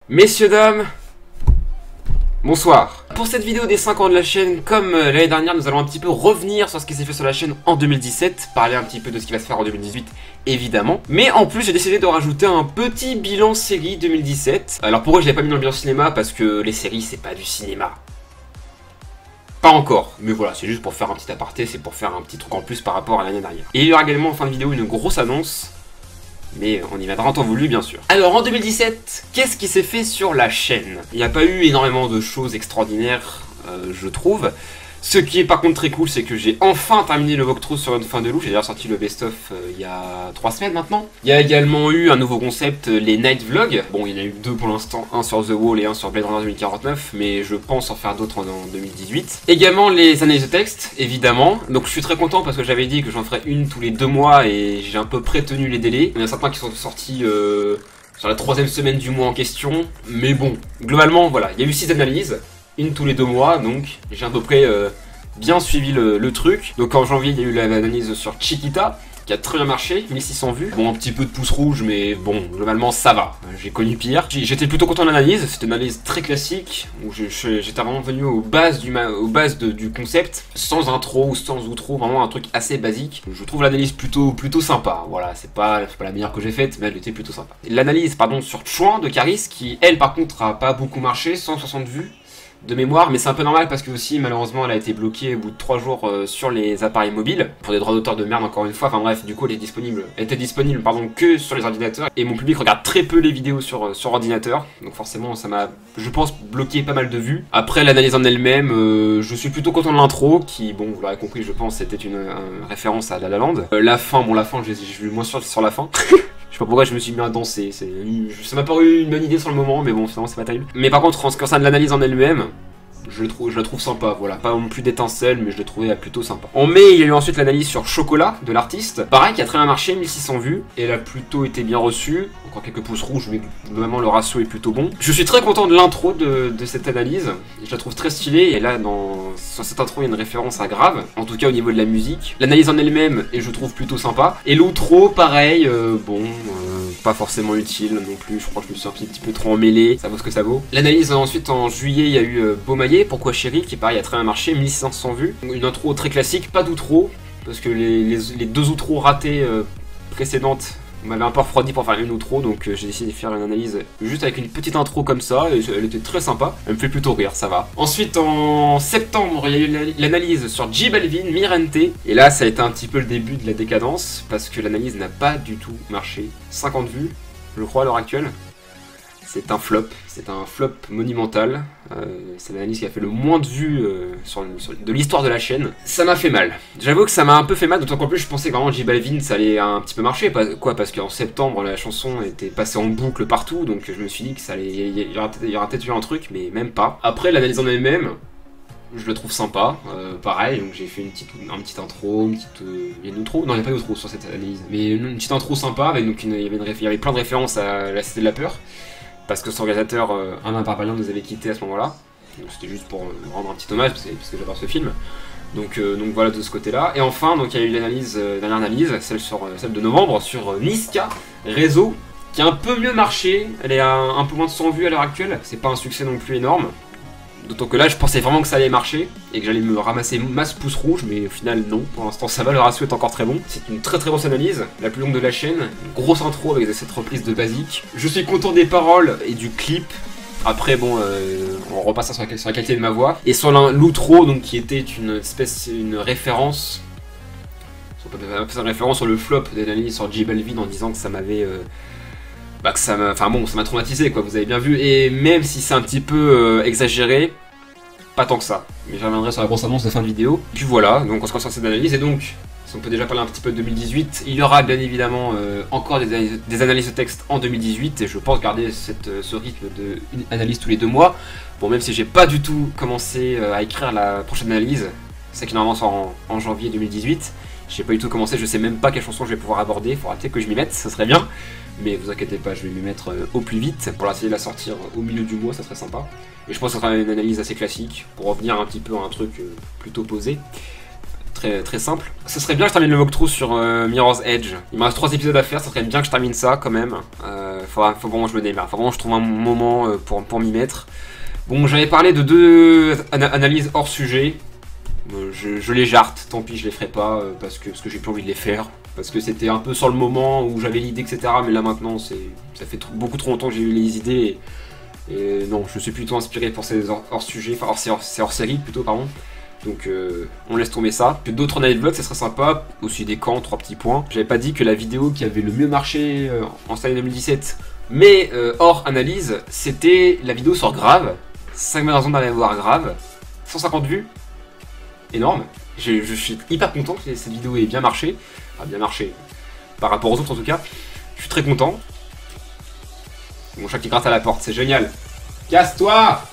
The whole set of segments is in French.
Messieurs, dames, bonsoir. Pour cette vidéo des 5 ans de la chaîne, comme l'année dernière, nous allons un petit peu revenir sur ce qui s'est fait sur la chaîne en 2017, parler un petit peu de ce qui va se faire en 2018, évidemment. Mais en plus, j'ai décidé de rajouter un petit bilan série 2017. Alors pourquoi je l'ai pas mis dans le bilan cinéma? Parce que les séries, c'est pas du cinéma. Pas encore, mais voilà, c'est juste pour faire un petit aparté, c'est pour faire un petit truc en plus par rapport à l'année dernière. Et il y aura également en fin de vidéo une grosse annonce. Mais on y viendra en temps voulu, bien sûr. Alors, en 2017, qu'est-ce qui s'est fait sur la chaîne? Il n'y a pas eu énormément de choses extraordinaires, je trouve. Ce qui est par contre très cool, c'est que j'ai enfin terminé le walkthrough sur une fin de loup. J'ai déjà sorti le best-of il y a 3 semaines maintenant. Il y a également eu un nouveau concept, les night vlogs. Bon, il y en a eu 2 pour l'instant, un sur The Wall et un sur Blade Runner 2049, mais je pense en faire d'autres en 2018. Également les analyses de texte, évidemment. Donc je suis très content parce que j'avais dit que j'en ferais une tous les 2 mois et j'ai un peu prétenu les délais. Il y en a certains qui sont sortis sur la 3e semaine du mois en question. Mais bon, globalement, voilà, il y a eu 6 analyses. Une tous les 2 mois, donc j'ai à peu près bien suivi le truc. Donc en janvier, il y a eu l'analyse sur Chiquita, qui a très bien marché, 1600 vues. Bon, un petit peu de pouce rouge, mais bon, globalement ça va. J'ai connu pire. J'étais plutôt content de l'analyse, c'était une analyse très classique, où j'étais vraiment venu aux bases du concept, sans intro ou sans outro, vraiment un truc assez basique. Je trouve l'analyse plutôt sympa, voilà, c'est pas la meilleure que j'ai faite, mais elle était plutôt sympa. L'analyse, pardon, sur Chouin de Caris, qui elle par contre a pas beaucoup marché, 160 vues. De mémoire, mais c'est un peu normal parce que aussi malheureusement elle a été bloquée au bout de 3 jours sur les appareils mobiles pour des droits d'auteur de merde encore une fois. Enfin bref, du coup elle était disponible pardon que sur les ordinateurs et mon public regarde très peu les vidéos sur ordinateur, donc forcément ça m'a, je pense, bloqué pas mal de vues. Après l'analyse en elle-même, je suis plutôt content de l'intro qui, bon vous l'aurez compris, je pense c'était une référence à La La Land. La fin, bon la fin, je suis moins sûr sur la fin. Je sais pas pourquoi je me suis mis à danser, ça m'a paru une bonne idée sur le moment, mais bon, finalement c'est pas terrible. Mais par contre, en ce qui concerne l'analyse en elle-même, je la trouve sympa, voilà, pas non plus d'étincelles, mais je l'ai trouvé plutôt sympa. En mai, il y a eu ensuite l'analyse sur Chocolat, de l'artiste. Pareil, qui a très bien marché, 1600 vues, et elle a plutôt été bien reçue. Encore quelques pouces rouges, mais globalement le ratio est plutôt bon. Je suis très content de l'intro de cette analyse, je la trouve très stylée, et là, sur cette intro, il y a une référence à Grave, en tout cas au niveau de la musique. L'analyse en elle-même, et je trouve plutôt sympa. Et l'outro, pareil, pas forcément utile non plus, je crois que je me suis un petit peu trop emmêlé, ça vaut ce que ça vaut. L'analyse ensuite en juillet, il y a eu Beaumaillé, Pourquoi Chérie, qui pareil a très bien marché, 1500 vues. Une intro très classique, pas d'outro, parce que les 2 outros ratés précédentes m'avaient un peu refroidi pour faire une outro, donc j'ai décidé de faire une analyse juste avec une petite intro comme ça, et elle était très sympa, elle me fait plutôt rire, ça va. Ensuite en septembre, il y a eu l'analyse sur J Balvin, Mirente, et là ça a été un petit peu le début de la décadence, parce que l'analyse n'a pas du tout marché. 50 vues, je crois à l'heure actuelle. C'est un flop monumental, c'est l'analyse qui a fait le moins de vues de l'histoire de la chaîne. Ça m'a fait mal, j'avoue que ça m'a un peu fait mal, d'autant qu'en plus je pensais que vraiment J Balvin ça allait un petit peu marcher, parce qu'en septembre la chanson était passée en boucle partout, donc je me suis dit que ça allait, il y aura peut-être eu un truc, mais même pas. Après l'analyse en elle-même, je le trouve sympa, pareil, donc j'ai fait une petite intro, il y a une outro? Non, il n'y a pas d'outro sur cette analyse, mais une petite intro sympa, avec, donc il y avait plein de références à La Cité de la Peur, parce que son réalisateur, Alain Barbarian, nous avait quitté à ce moment-là, donc c'était juste pour rendre un petit hommage, parce que j'adore ce film, donc voilà de ce côté-là. Et enfin, donc il y a eu l'analyse, dernière analyse, celle de novembre, sur Niska, Réseau, qui a un peu mieux marché, elle est à un peu moins de 100 vues à l'heure actuelle, c'est pas un succès non plus énorme. D'autant que là, je pensais vraiment que ça allait marcher et que j'allais me ramasser masse pouce rouge, mais au final, non. Pour l'instant, ça va, le ratio est encore très bon. C'est une très grosse analyse, la plus longue de la chaîne. Une grosse intro avec cette reprise de basique. Je suis content des paroles et du clip. Après, bon, on repasse sur la qualité de ma voix. Et sur l'outro, donc qui était une référence. On peut faire une référence sur le flop de l'analyse sur J Balvin en disant que ça m'avait. Ça m'a traumatisé quoi, vous avez bien vu, et même si c'est un petit peu exagéré, pas tant que ça. Mais j'y reviendrai sur la grosse annonce de fin de vidéo. Puis voilà, donc on se concentre sur cette analyse, et donc, si on peut déjà parler un petit peu de 2018, il y aura bien évidemment encore des analyses de texte en 2018, et je pense garder ce rythme d'une analyse tous les 2 mois. Bon, même si j'ai pas du tout commencé à écrire la prochaine analyse, c'est qui normalement sort en janvier 2018, j'ai pas du tout commencé, je sais même pas quelle chanson je vais pouvoir aborder, il faudra peut-être que je m'y mette, ça serait bien. Mais vous inquiétez pas, je vais m'y mettre au plus vite. Pour essayer de la sortir au milieu du mois, ça serait sympa. Et je pense que ça sera une analyse assez classique, pour revenir un petit peu à un truc plutôt posé. très simple. Ce serait bien que je termine le walkthrough sur Mirror's Edge. Il me reste 3 épisodes à faire, ça serait bien que je termine ça quand même. Faut vraiment que je me démerde, faut vraiment que je trouve un moment pour m'y mettre. Bon, j'avais parlé de 2 analyses hors sujet. Je les jarte, tant pis je les ferai pas parce que j'ai plus envie de les faire. Parce que c'était un peu sur le moment où j'avais l'idée, etc. Mais là maintenant, ça fait beaucoup trop longtemps que j'ai eu les idées. Et non, je suis plutôt inspiré pour ces hors-sujet, enfin hors-série plutôt, pardon. Donc on laisse tomber ça. Puis d'autres analyses vlogs, ça serait sympa. Aussi des camps, 3 petits points. J'avais pas dit que la vidéo qui avait le mieux marché en cette année 2017, mais hors analyse, c'était la vidéo sur Grave. 5 raisons d'aller voir Grave. 150 vues. Énorme. Je suis hyper content que cette vidéo ait bien marché. Enfin, bien marché. Par rapport aux autres en tout cas. Je suis très content. Mon chat qui gratte à la porte, c'est génial. Casse-toi!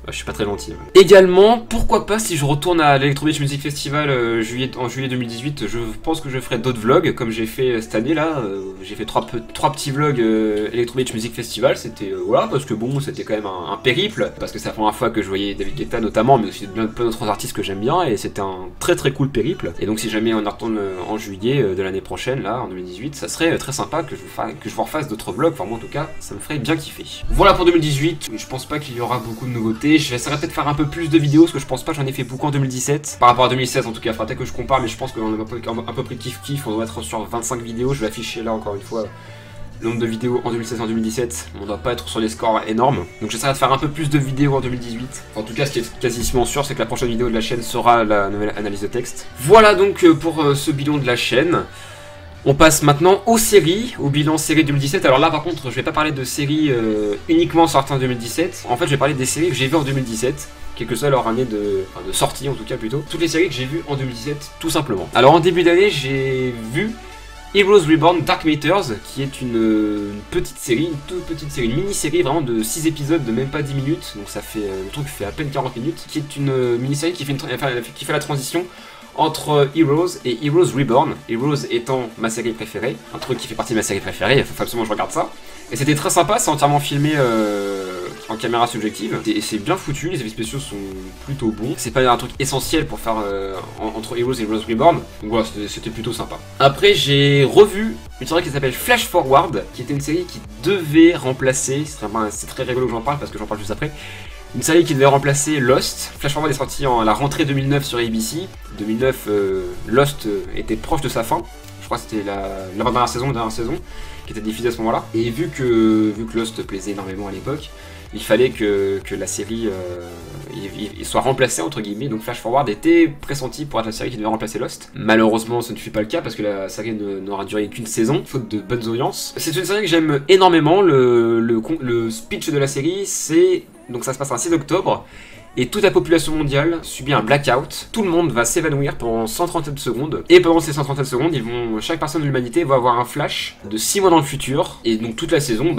Je suis pas très gentil. Également, pourquoi pas si je retourne à l'Electro Beach Music Festival en juillet 2018, je pense que je ferai d'autres vlogs comme j'ai fait cette année là. J'ai fait trois petits vlogs Electro Beach Music Festival. C'était voilà, parce que bon, c'était quand même un périple, parce que c'est la première fois que je voyais David Guetta notamment, mais aussi plein d'autres artistes que j'aime bien, et c'était un très cool périple. Et donc si jamais on retourne en juillet de l'année prochaine là, en 2018, ça serait très sympa que je vous refasse d'autres vlogs. Enfin moi en tout cas, ça me ferait bien kiffer. Voilà pour 2018. Je pense pas qu'il y aura beaucoup de nouveautés. J'essaierai peut-être de faire un peu plus de vidéos, parce que je pense pas que j'en ai fait beaucoup en 2017. Par rapport à 2016 en tout cas, il faudra peut-être que je compare, mais je pense qu'on a un peu pris kiff-kiff, on doit être sur 25 vidéos. Je vais afficher là encore une fois le nombre de vidéos en 2016 et en 2017. On doit pas être sur les scores énormes. Donc j'essaierai de faire un peu plus de vidéos en 2018. En tout cas, ce qui est quasiment sûr, c'est que la prochaine vidéo de la chaîne sera la nouvelle analyse de texte. Voilà donc pour ce bilan de la chaîne. On passe maintenant aux séries, au bilan série 2017. Alors là par contre je vais pas parler de séries uniquement sorties en 2017. En fait je vais parler des séries que j'ai vues en 2017, quelle que soit leur année de sortie en tout cas plutôt. Toutes les séries que j'ai vues en 2017 tout simplement. Alors en début d'année j'ai vu Heroes Reborn Dark Matters, qui est une petite série, une toute petite série, une mini-série vraiment de 6 épisodes de même pas 10 minutes. Donc ça fait, le truc fait à peine 40 minutes, qui est une mini-série qui fait la transition entre Heroes et Heroes Reborn. Heroes étant ma série préférée, un truc qui fait partie de ma série préférée, il faut absolument que je regarde ça. Et c'était très sympa, c'est entièrement filmé en caméra subjective, et c'est bien foutu, les effets spéciaux sont plutôt bons. C'est pas un truc essentiel pour faire entre Heroes et Heroes Reborn, donc voilà, c'était plutôt sympa. Après j'ai revu une série qui s'appelle Flash Forward, qui était une série qui devait remplacer, c'est très rigolo que j'en parle parce que j'en parle juste après, une série qui devait remplacer Lost. Flash Forward est sorti à la rentrée 2009 sur ABC. 2009, Lost était proche de sa fin. Je crois que c'était la dernière saison qui était diffusée à ce moment-là. Et vu que Lost plaisait énormément à l'époque, il fallait que la série il soit remplacée entre guillemets. Donc Flash Forward était pressenti pour être la série qui devait remplacer Lost. Malheureusement ce ne fut pas le cas parce que la série n'aura duré qu'une saison, faute de bonnes audiences. C'est une série que j'aime énormément. Le speech de la série, c'est... Donc ça se passe un 6 octobre, et toute la population mondiale subit un blackout. Tout le monde va s'évanouir pendant 137 secondes, et pendant ces 137 secondes, chaque personne de l'humanité va avoir un flash de 6 mois dans le futur, et donc toute la saison,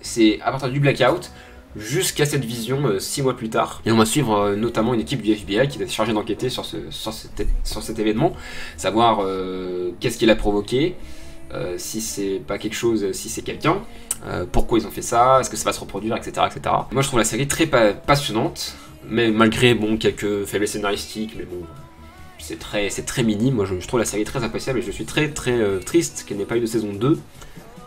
c'est à partir du blackout jusqu'à cette vision 6 mois plus tard. Et on va suivre notamment une équipe du FBI qui va être chargée d'enquêter sur cet événement, savoir qu'est-ce qui l'a provoqué, si c'est pas quelque chose, si c'est quelqu'un. Pourquoi ils ont fait ça, est-ce que ça va se reproduire, etc. etc. Moi je trouve la série très passionnante, mais malgré quelques faiblesses scénaristiques, mais bon, c'est très minime. Moi je trouve la série très appréciable et je suis très triste qu'elle n'ait pas eu de saison 2.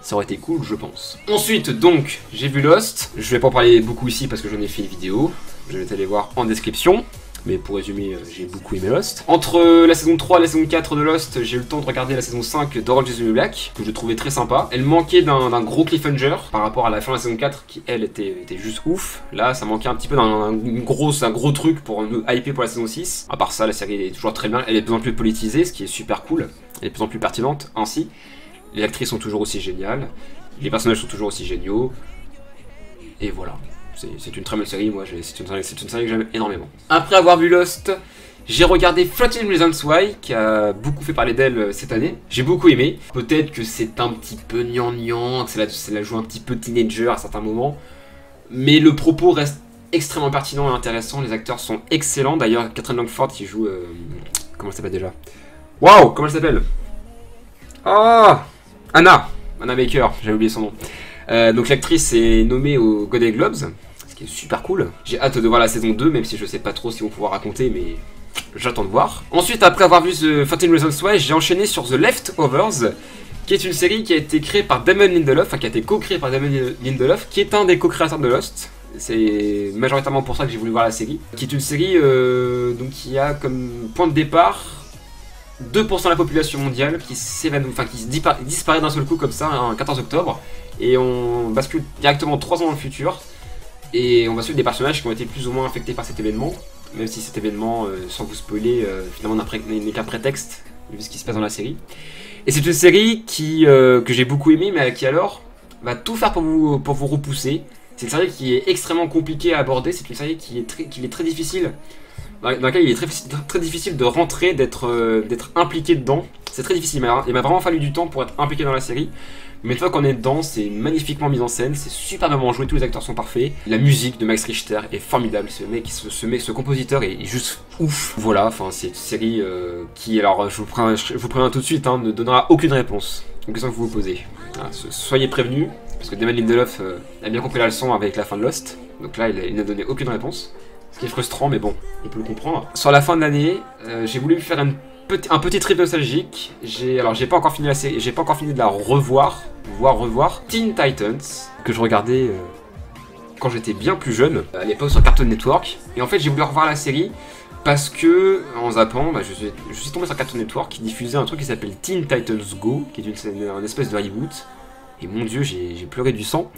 Ça aurait été cool, je pense. Ensuite, donc, j'ai vu Lost. Je vais pas en parler beaucoup ici parce que j'en ai fait une vidéo. Je vais aller voir en description. Mais pour résumer, j'ai beaucoup aimé Lost. Entre la saison 3 et la saison 4 de Lost, j'ai eu le temps de regarder la saison 5 d'Orange is the New Black, que je trouvais très sympa. Elle manquait d'un gros cliffhanger par rapport à la fin de la saison 4, qui elle était juste ouf. Là, ça manquait un petit peu d'un gros truc pour nous hyper pour la saison 6. À part ça, la série est toujours très bien. Elle est de plus en plus politisée, ce qui est super cool. Elle est de plus en plus pertinente, ainsi. Les actrices sont toujours aussi géniales. Les personnages sont toujours aussi géniaux. Et voilà. C'est une très bonne série, moi, c'est une série que j'aime énormément. Après avoir vu Lost, j'ai regardé 13 Reasons Why, qui a beaucoup fait parler d'elle cette année. J'ai beaucoup aimé. Peut-être que c'est un petit peu gnangnan, que c'est la joue un petit peu teenager à certains moments. Mais le propos reste extrêmement pertinent et intéressant. Les acteurs sont excellents. D'ailleurs, Catherine Langford qui joue... comment elle s'appelle déjà? Waouh, comment elle s'appelle? Ah, Anna Baker, j'avais oublié son nom. Donc l'actrice est nommée aux Golden Globes, ce ce qui est super cool. J'ai hâte de voir la saison 2, même si je sais pas trop si on pourra raconter, mais j'attends de voir. Ensuite, après avoir vu The 13 Reasons Why, j'ai enchaîné sur The Leftovers, qui est une série qui a été créée par Damon Lindelof, enfin qui a été co-créée par Damon Lindelof, qui est un des co-créateurs de Lost. C'est majoritairement pour ça que j'ai voulu voir la série. Qui est une série donc qui a comme point de départ 2% de la population mondiale qui disparaît d'un seul coup comme ça, un 14 octobre. Et on bascule directement 3 ans dans le futur. Et on va suivre des personnages qui ont été plus ou moins affectés par cet événement. Même si cet événement, sans vous spoiler, finalement n'est qu'un prétexte, vu ce qui se passe dans la série. Et c'est une série que j'ai beaucoup aimée, mais qui alors va tout faire pour vous repousser. C'est une série qui est extrêmement compliquée à aborder, c'est une série qui est très difficile, dans laquelle il est très difficile de rentrer, d'être impliqué dedans. C'est très difficile, il m'a vraiment fallu du temps pour être impliqué dans la série. Mais une fois qu'on est dedans, c'est magnifiquement mis en scène, c'est superbement joué, tous les acteurs sont parfaits. La musique de Max Richter est formidable, ce compositeur est juste ouf. Voilà, enfin c'est une série qui, alors je vous préviens tout de suite, ne donnera aucune réponse aux questions que vous vous posez. Voilà, soyez prévenus, parce que Damon Lindelof a bien compris la leçon avec la fin de Lost. Donc là, il n'a donné aucune réponse, ce qui est frustrant, mais bon, on peut le comprendre. Sur la fin de l'année, j'ai voulu faire un petit trip nostalgique. J'ai pas encore fini la série, j'ai pas encore fini de la revoir Teen Titans, que je regardais quand j'étais bien plus jeune, à l'époque sur Cartoon Network. Et en fait, j'ai voulu revoir la série parce que, en zappant, je suis tombé sur Cartoon Network qui diffusait un truc qui s'appelle Teen Titans Go, qui est une espèce de reboot. Et mon dieu, j'ai pleuré du sang,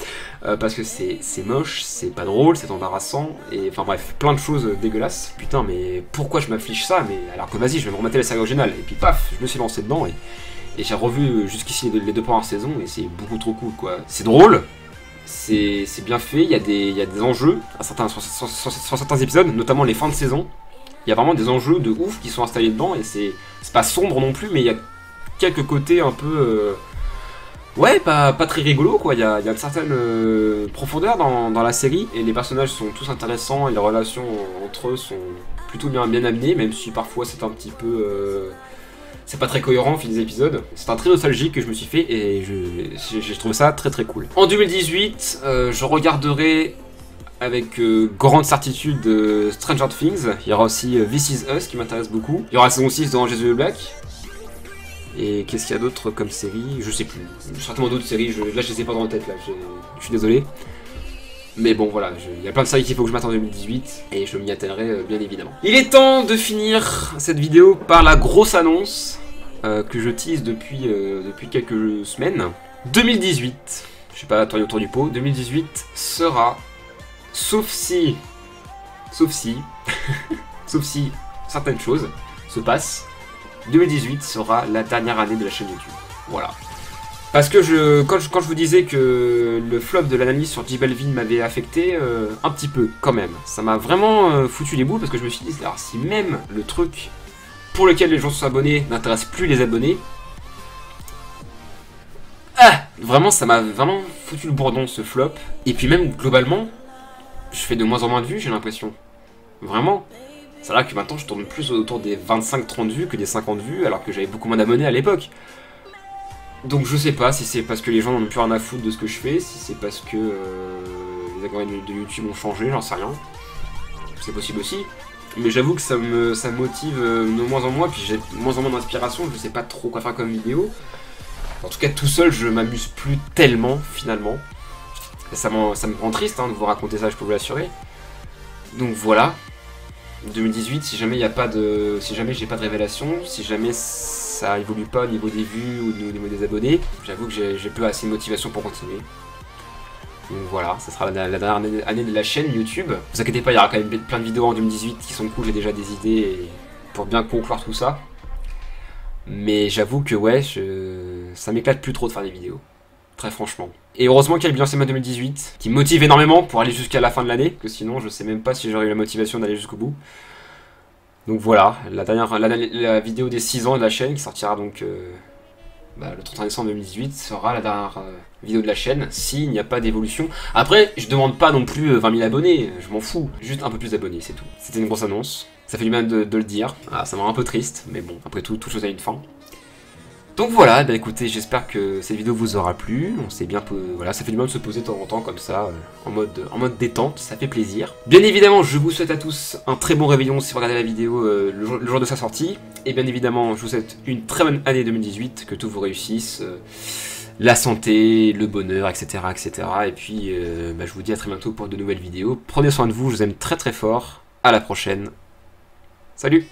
parce que c'est moche, c'est pas drôle, c'est embarrassant, et enfin bref, plein de choses dégueulasses. Putain, mais pourquoi je m'affiche ça? Mais alors que vas-y, je vais me remater la série originale. Et puis paf, je me suis lancé dedans, et j'ai revu jusqu'ici les 2 premières saisons, et c'est beaucoup trop cool, quoi. C'est drôle, c'est bien fait, il y a des enjeux sur certains épisodes, notamment les fins de saison. Il y a vraiment des enjeux de ouf qui sont installés dedans, et c'est pas sombre non plus, mais il y a quelques côtés un peu... ouais, pas très rigolo, quoi. Il y a une certaine profondeur dans la série, et les personnages sont tous intéressants, et les relations entre eux sont plutôt bien amenées, même si parfois c'est un petit peu... c'est pas très cohérent au fil des épisodes. C'est un très nostalgique que je me suis fait, et j'ai trouvé ça très très cool. En 2018, je regarderai avec grande certitude Stranger Things. Il y aura aussi This Is Us qui m'intéresse beaucoup. Il y aura la saison 6 d'Orange is the New Black. Et qu'est-ce qu'il y a d'autre comme série? Je sais plus. Certainement d'autres séries, là je les ai pas dans la tête, là. Je suis désolé. Mais bon voilà, il y a plein de séries qu'il faut que je m'attende en 2018, et je m'y attellerai bien évidemment. Il est temps de finir cette vidéo par la grosse annonce que je tease depuis quelques semaines. 2018, je sais pas, tourner autour du pot, 2018 sera, sauf si certaines choses se passent, 2018 sera la dernière année de la chaîne YouTube. Voilà. Parce que quand je vous disais que le flop de l'analyse sur J Balvin m'avait affecté un petit peu quand même. Ça m'a vraiment foutu les boules parce que je me suis dit, alors si même le truc pour lequel les gens sont abonnés n'intéresse plus les abonnés, vraiment ça m'a vraiment foutu le bourdon ce flop. Et puis même globalement, je fais de moins en moins de vues, j'ai l'impression. Vraiment. C'est là que maintenant je tourne plus autour des 25-30 vues que des 50 vues, alors que j'avais beaucoup moins d'abonnés à l'époque. Donc je sais pas si c'est parce que les gens n'en ont plus rien à foutre de ce que je fais, si c'est parce que les algorithmes de YouTube ont changé, j'en sais rien. C'est possible aussi. Mais j'avoue que ça me motive de moins en moins, puis j'ai de moins en moins d'inspiration, je sais pas trop quoi faire comme vidéo. En tout cas tout seul je m'amuse plus tellement finalement. Et ça me rend triste de vous raconter ça, je peux vous l'assurer. Donc voilà. 2018, si jamais il y a pas de, si jamais j'ai pas de révélation, si jamais ça évolue pas au niveau des vues ou au niveau des abonnés, j'avoue que j'ai plus assez de motivation pour continuer. Donc voilà, ça sera la dernière année de la chaîne YouTube. Vous inquiétez pas, il y aura quand même plein de vidéos en 2018 qui sont cool, j'ai déjà des idées pour bien conclure tout ça. Mais j'avoue que ouais, ça m'éclate plus trop de faire des vidéos. Très franchement. Et heureusement qu'il y a le bilan CMA 2018, qui me motive énormément pour aller jusqu'à la fin de l'année, que sinon je sais même pas si j'aurais eu la motivation d'aller jusqu'au bout. Donc voilà, la vidéo des 6 ans de la chaîne, qui sortira donc le 31 décembre 2018, sera la dernière vidéo de la chaîne, s'il n'y a pas d'évolution. Après, je demande pas non plus 20 000 abonnés, je m'en fous, juste un peu plus d'abonnés, c'est tout. C'était une grosse annonce, ça fait du mal de le dire, ça me rend un peu triste, mais bon, après tout, toute chose a une fin. Donc voilà, bah écoutez, j'espère que cette vidéo vous aura plu. On s'est bien, voilà, ça fait du bien de se poser de temps en temps comme ça, en mode détente, ça fait plaisir. Bien évidemment, je vous souhaite à tous un très bon réveillon si vous regardez la vidéo le jour de sa sortie. Et bien évidemment, je vous souhaite une très bonne année 2018, que tout vous réussisse, la santé, le bonheur, etc. etc. Et puis, bah, je vous dis à très bientôt pour de nouvelles vidéos. Prenez soin de vous, je vous aime très très fort. À la prochaine. Salut!